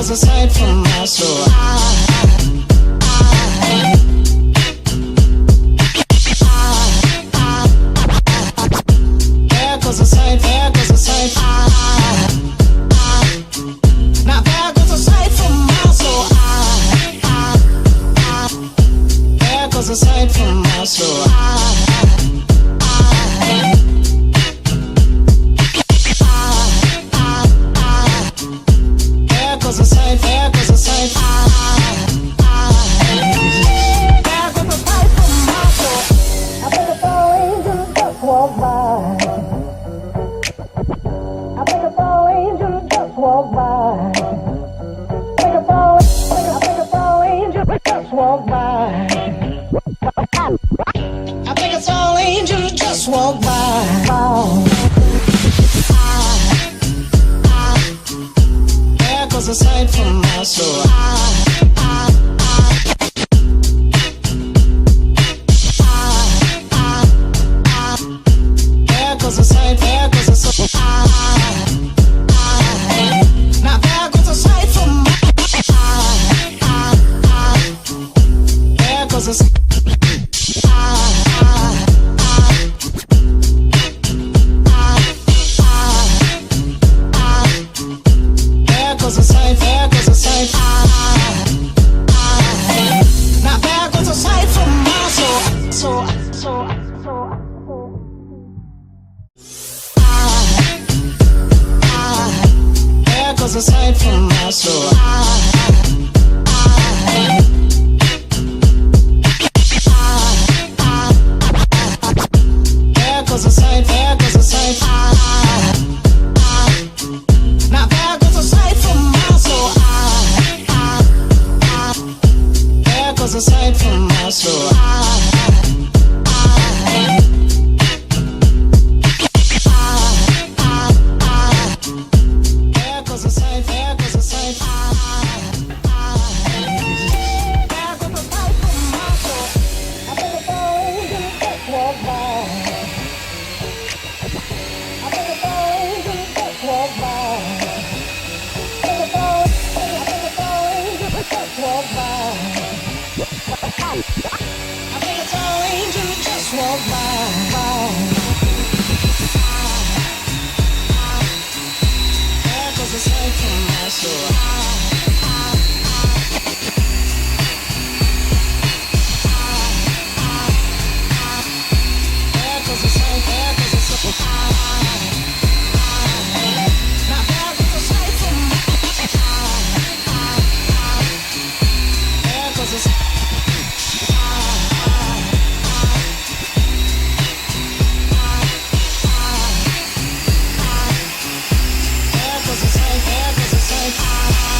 goes a sight from my soul. There goes a sight, there goes a sight. Now there goes a sight from my soul. There goes a sight from my soul. There goes a sight, there goes a sight. There goes a sight from my soul. I think a tall angel just walked by. I think a tall angel just walked by. I think a tall angel just walked by. I think a tall angel just walked by. There goes a sight from my soul. There goes a sight, there goes a sight. Now there goes a sight from my there goes a sight. There goes a sight, there goes a sight. Now there goes a sight from my soul. There goes a sight from my soul. There goes a sight, there goes a sight. Now there goes a sight from my soul. There goes a sight from my soul. There goes a sight, there goes a sight. There goes a sight from my soul. I think a tall angel just walked by. I think a tall angel just walked by. I think a tall angel just walked by. I think a tall angel just walked by. There goes a sight from my soul. There goes a sight, there goes a sight. Now there goes a sight from my there goes a sight. There goes a sight, there goes a sight.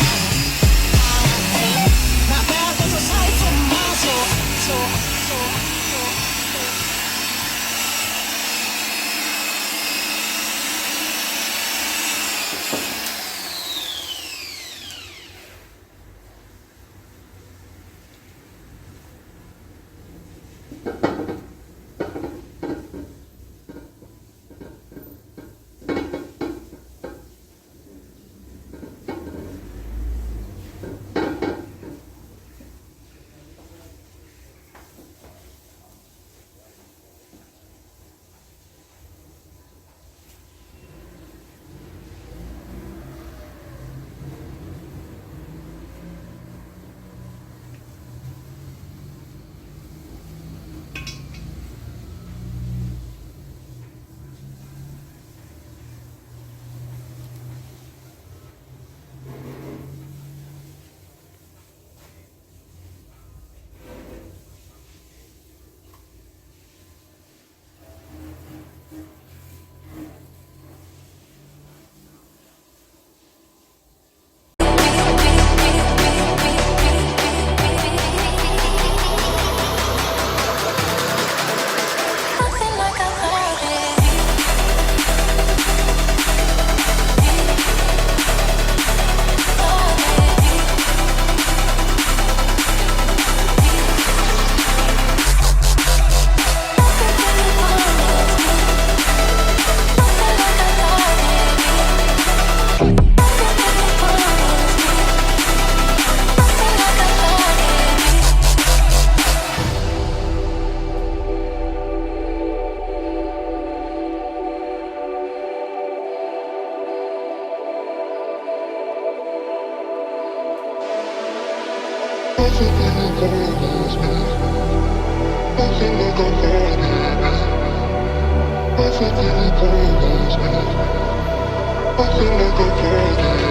I feel like I'm falling.